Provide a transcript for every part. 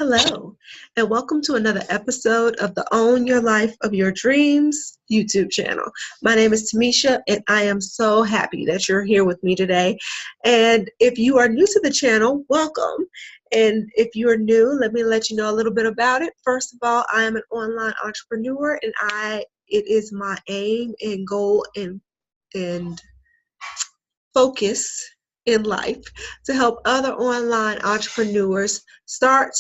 Hello, and welcome to another episode of the Own Your Life of Your Dreams YouTube channel. My name is Tamisha, and I am so happy that you're here with me today. And if you are new to the channel, welcome. And if you are new, let me let you know a little bit about it. First of all, I am an online entrepreneur, and it is my aim and goal and focus in life to help other online entrepreneurs start,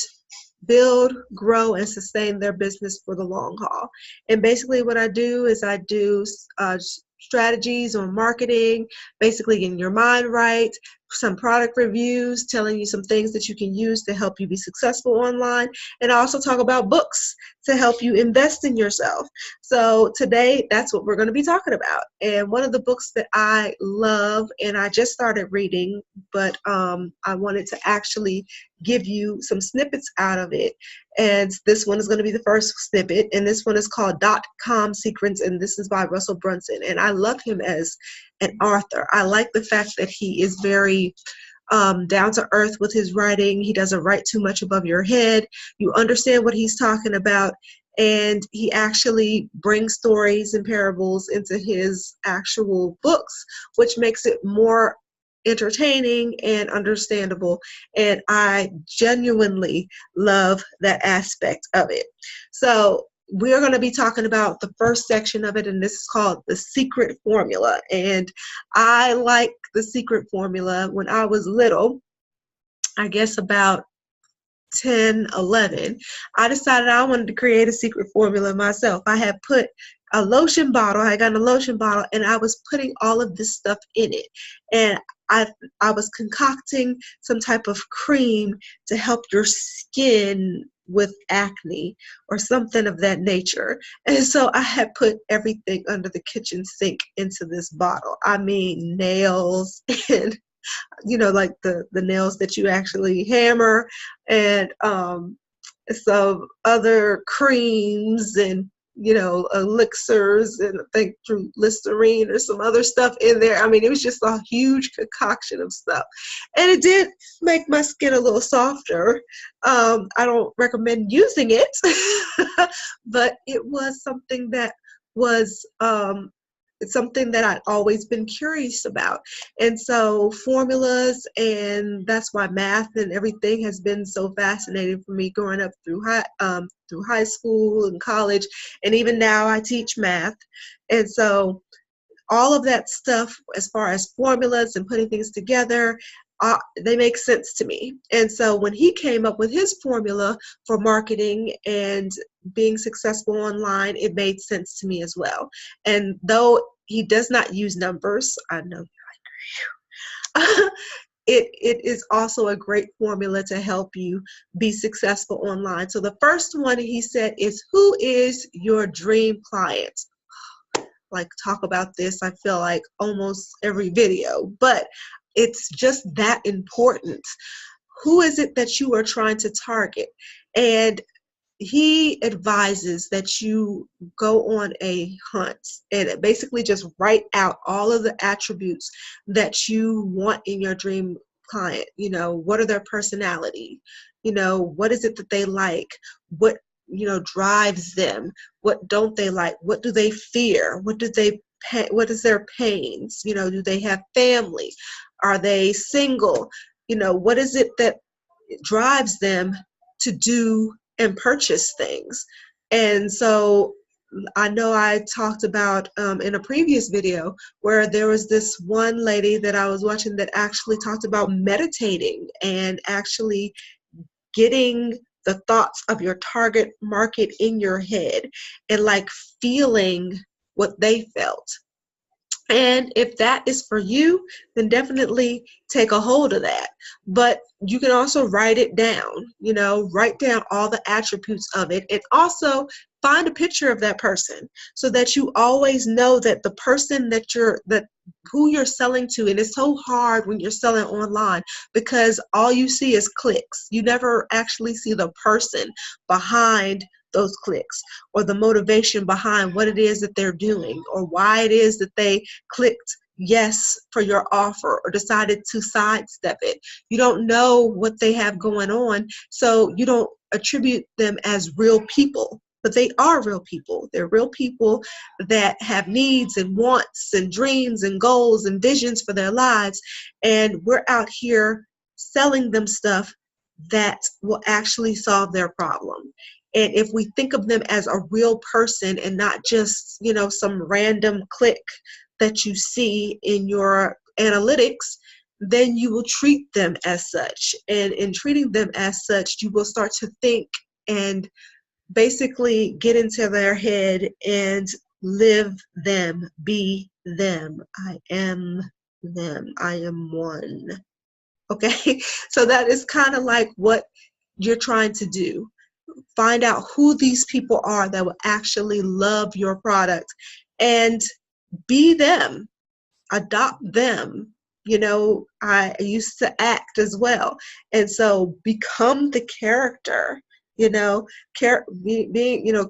build, grow, and sustain their business for the long haul. And basically what I do is I do strategies on marketing, basically getting your mind right, some product reviews, telling you some things that you can use to help you be successful online, and I also talk about books to help you invest in yourself. So today, that's what we're going to be talking about. And one of the books that I love, and I just started reading, but I wanted to actually give you some snippets out of it. And this one is going to be the first snippet, and this one is called .com Secrets, and this is by Russell Brunson. And I love him as an author. I like the fact that he is very down to earth with his writing. He doesn't write too much above your head. You understand what he's talking about, and he actually brings stories and parables into his actual books, which makes it more entertaining and understandable, and I genuinely love that aspect of it. So we're going to be talking about the first section of it, and this is called The Secret Formula. And I like The Secret Formula. When I was little, I guess about 10, 11, I decided I wanted to create a secret formula myself. I had put a lotion bottle, I got a lotion bottle, and I was putting all of this stuff in it. And I was concocting some type of cream to help your skin with acne or something of that nature. And so I had put everything under the kitchen sink into this bottle. I mean, nails and like the nails that you actually hammer, and some other creams and elixirs, and I think through Listerine or some other stuff in there. I mean, it was just a huge concoction of stuff, and it did make my skin a little softer. I don't recommend using it, but it was something that was it's something that I'd always been curious about. And so formulas, and that's why math and everything has been so fascinating for me growing up through high school and college, and even now I teach math. And so all of that stuff, as far as formulas and putting things together, they make sense to me. And so when he came up with his formula for marketing and being successful online, it made sense to me as well. And though he does not use numbers, I know you're like, it is also a great formula to help you be successful online. So the first one he said is, who is your dream client? Like, talk about this, I feel like almost every video, but it's just that important. Who is it that you are trying to target? And he advises that you go on a hunt and basically just write out all of the attributes that you want in your dream client. What are their personality? What is it that they like? What drives them? What don't they like? What do they fear? What is their pains? Do they have family? Are they single? What is it that drives them to do and purchase things? And so I know I talked about in a previous video where there was this one lady that I was watching that actually talked about meditating and actually getting the thoughts of your target market in your head and like feeling what they felt. And if that is for you, then definitely take a hold of that. But you can also write it down, write down all the attributes of it, and also find a picture of that person so that you always know that the person who you're selling to. And it's so hard when you're selling online because all you see is clicks. You never actually see the person behind those clicks, or the motivation behind what it is that they're doing, or why it is that they clicked yes for your offer or decided to sidestep it. You don't know what they have going on, so you don't attribute them as real people, but they are real people. They're real people that have needs and wants and dreams and goals and visions for their lives. And we're out here selling them stuff that will actually solve their problem. And if we think of them as a real person and not just, some random click that you see in your analytics, then you will treat them as such. And in treating them as such, you will start to think and basically get into their head and live them, be them. I am them. I am one. Okay, so that is kind of like what you're trying to do. Find out who these people are that will actually love your product and be them, adopt them. I used to act as well. And so become the character.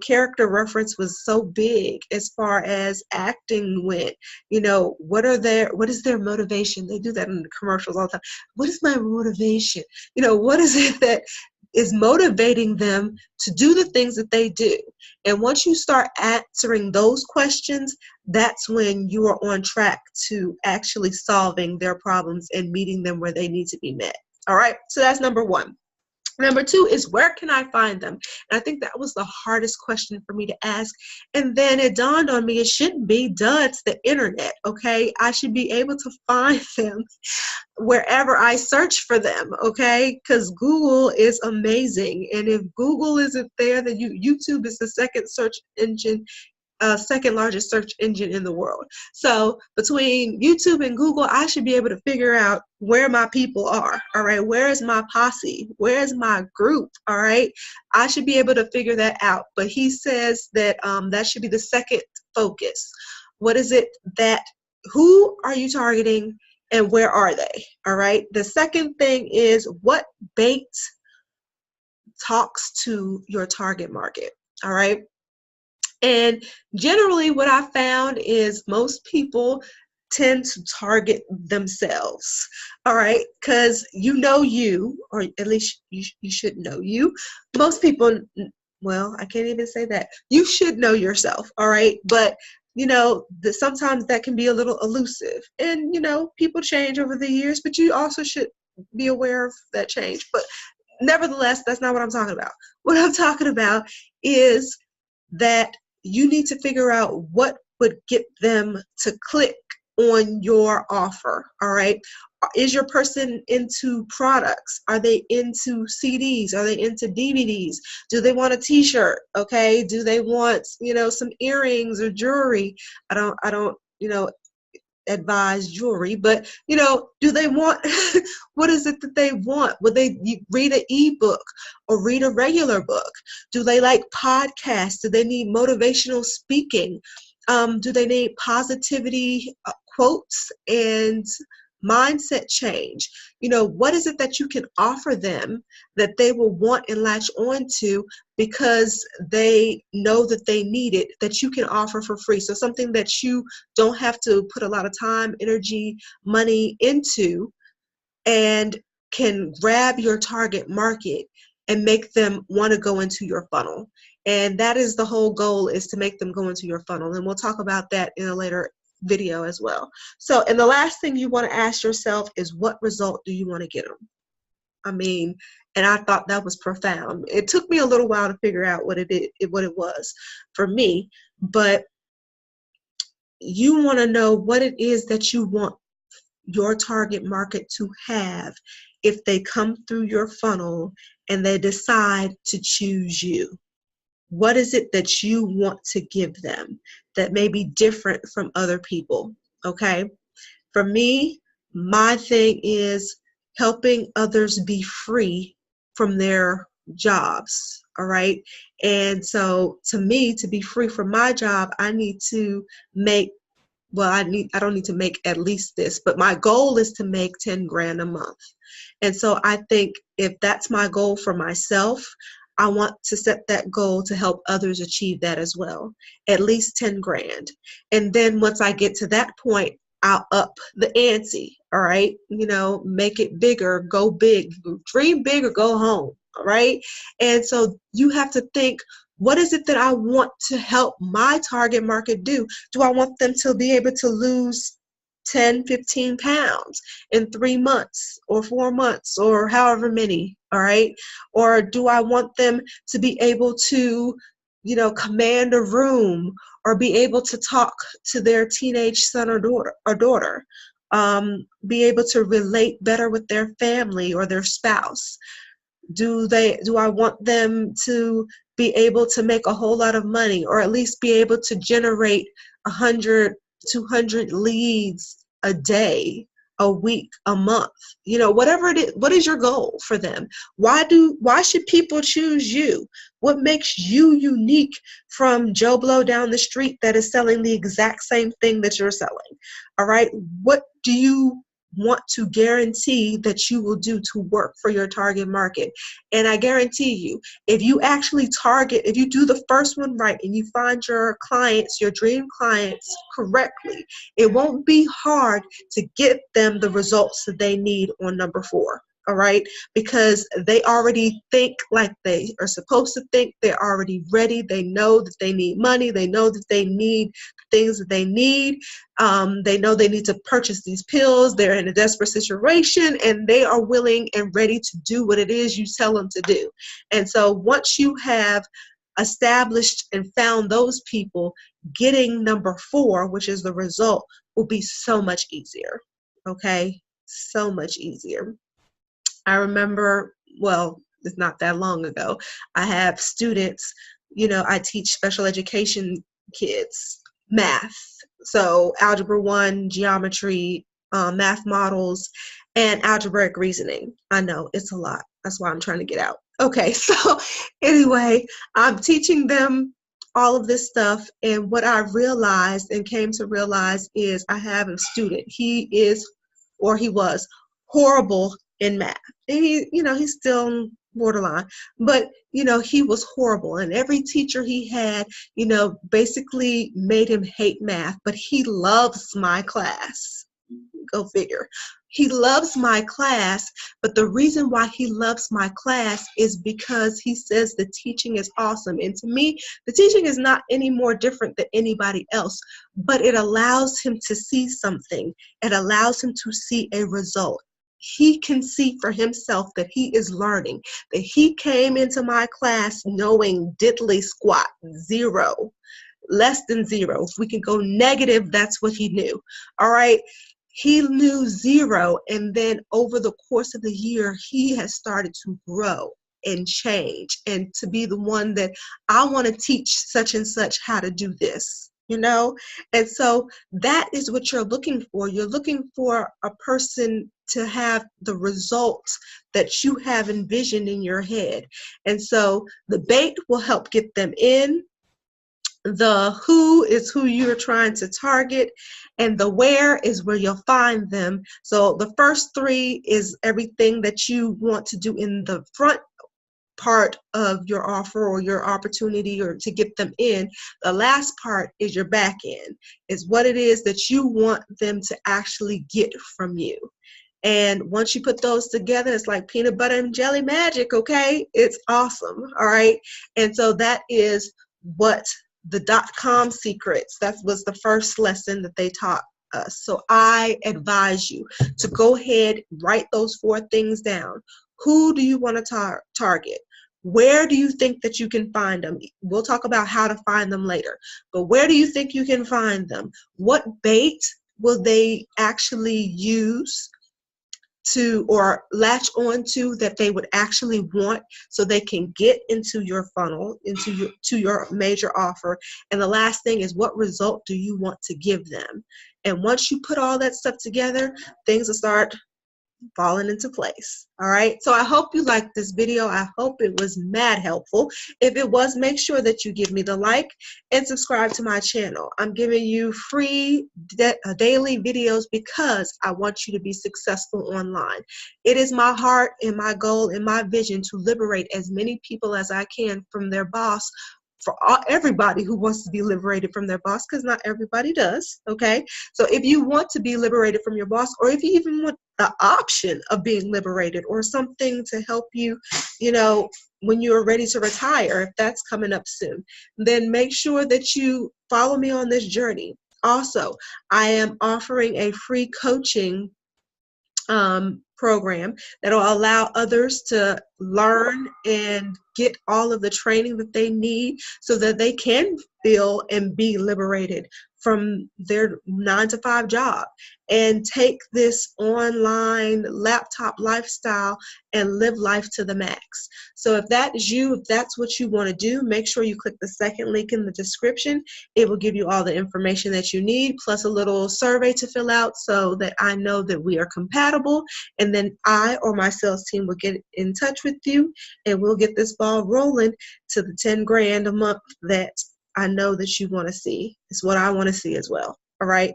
Character reference was so big as far as acting went. What is their motivation? They do that in the commercials all the time. What is my motivation? What is it that is motivating them to do the things that they do? And once you start answering those questions, that's when you are on track to actually solving their problems and meeting them where they need to be met. All right, so that's number one. Number two is, where can I find them? And I think that was the hardest question for me to ask. And then it dawned on me, it shouldn't be, it's the internet, okay? I should be able to find them wherever I search for them, okay? Because Google is amazing. And if Google isn't there, then YouTube is the second largest search engine in the world. So between YouTube and Google, I should be able to figure out where my people are. All right, where is my posse? Where is my group? All right, I should be able to figure that out. But he says that that should be the second focus. What is it who are you targeting and where are they? All right, the second thing is, what bait talks to your target market? All right. And generally what I found is most people tend to target themselves, all right? Because you, or at least you should know you. Most people, well, I can't even say that. You should know yourself, all right? But, sometimes that can be a little elusive. And, people change over the years, but you also should be aware of that change. But nevertheless, that's not what I'm talking about. What I'm talking about is that you need to figure out what would get them to click on your offer, all right? Is your person into products? Are they into CDs? Are they into DVDs? Do they want a t-shirt, okay? Do they want, some earrings or jewelry? I don't, advise jewelry, but do they want what is it that they want? Would they read an ebook or read a regular book? Do they like podcasts? Do they need motivational speaking? Do they need positivity quotes and mindset change? What is it that you can offer them that they will want and latch on to because they know that they need it, that you can offer for free? So something that you don't have to put a lot of time, energy, money into, and can grab your target market and make them want to go into your funnel. And that is the whole goal, is to make them go into your funnel. And we'll talk about that in a later video as well. So, and the last thing you want to ask yourself is, what result do you want to get them? And I thought that was profound. It took me a little while to figure out what it was for me, but you want to know what it is that you want your target market to have if they come through your funnel and they decide to choose you. What is it that you want to give them that may be different from other people? Okay. For me, my thing is helping others be free from their jobs. All right. And so to me, to be free from my job, I need to make, I don't need to make at least this, but my goal is to make 10 grand a month. And so I think if that's my goal for myself, I want to set that goal to help others achieve that as well, at least 10 grand. And then once I get to that point, I'll up the ante, all right? Make it bigger, go big, dream big or go home, all right? And so you have to think, what is it that I want to help my target market do? Do I want them to be able to lose 10, 15 pounds in 3 months or 4 months or however many, all right? Or do I want them to be able to, command a room or be able to talk to their teenage son or daughter, be able to relate better with their family or their spouse? Do I want them to be able to make a whole lot of money, or at least be able to generate 100, 200 leads a day, a week, a month? Whatever it is, what is your goal for them? Why should people choose you? What makes you unique from Joe Blow down the street that is selling the exact same thing that you're selling? All right. What do you want to guarantee that you will do to work for your target market? And I guarantee you, if you do the first one right and you find your clients, your dream clients correctly, it won't be hard to get them the results that they need on number 4. All right, because they already think like they are supposed to think. They're already ready. They know that they need money. They know that they need things that they need. They know they need to purchase these pills. They're in a desperate situation, and they are willing and ready to do what it is you tell them to do. And so once you have established and found those people, getting number 4, which is the result, will be so much easier. Okay, so much easier. I remember, it's not that long ago, I have students, I teach special education kids math. So algebra 1, geometry, math models, and algebraic reasoning. I know it's a lot. That's why I'm trying to get out. Okay, so anyway, I'm teaching them all of this stuff. And what I realized and came to realize is I have a student. He was horrible in math. And he's still borderline, but he was horrible. And every teacher he had, basically made him hate math, but he loves my class. Go figure. He loves my class, but the reason why he loves my class is because he says the teaching is awesome. And to me, the teaching is not any more different than anybody else, but it allows him to see something. It allows him to see a result. He can see for himself that he is learning, that he came into my class knowing diddly squat, 0, less than 0. If we can go negative, that's what he knew. All right. He knew 0. And then over the course of the year, he has started to grow and change and to be the one that I want to teach such and such how to do this. And so that is what you're looking for. You're looking for a person to have the results that you have envisioned in your head. And so the bait will help get them in. The who is who you're trying to target, and the where is where you'll find them. So the first 3 is everything that you want to do in the front part of your offer or your opportunity or to get them in. The last part is your back end, is what it is that you want them to actually get from you. And once you put those together, it's like peanut butter and jelly magic, okay? It's awesome, all right? And so that is what the DotCom Secrets, that was the first lesson that they taught us. So I advise you to go ahead, write those 4 things down. Who do you want to target? Where do you think that you can find them? We'll talk about how to find them later. But where do you think you can find them? What bait will they actually use to or latch on to that they would actually want so they can get into your funnel, into your major offer? And the last thing is, what result do you want to give them? And once you put all that stuff together, things will start falling into place. All right. So I hope you liked this video. I hope it was mad helpful. If it was, make sure that you give me the like and subscribe to my channel. I'm giving you free daily videos because I want you to be successful online. It is my heart and my goal and my vision to liberate as many people as I can from their boss, for everybody who wants to be liberated from their boss, because not everybody does, okay? So if you want to be liberated from your boss, or if you even want the option of being liberated, or something to help you, when you are ready to retire, if that's coming up soon, then make sure that you follow me on this journey. Also, I am offering a free coaching program that will allow others to learn and get all of the training that they need so that they can feel and be liberated from their 9-to-5 job and take this online laptop lifestyle and live life to the max. So if that is you, if that's what you want to do, make sure you click the second link in the description. It will give you all the information that you need, plus a little survey to fill out so that I know that we are compatible, and then I or my sales team will get in touch with you and we'll get this ball rolling to the 10 grand a month that I know that you want to see. It's what I want to see as well. All right.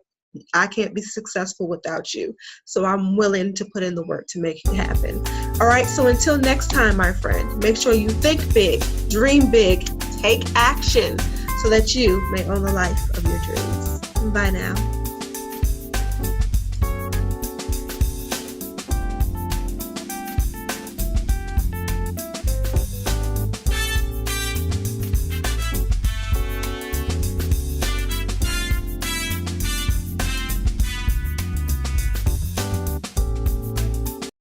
I can't be successful without you. So I'm willing to put in the work to make it happen. All right. So until next time, my friend, make sure you think big, dream big, take action so that you may own the life of your dreams. Bye now.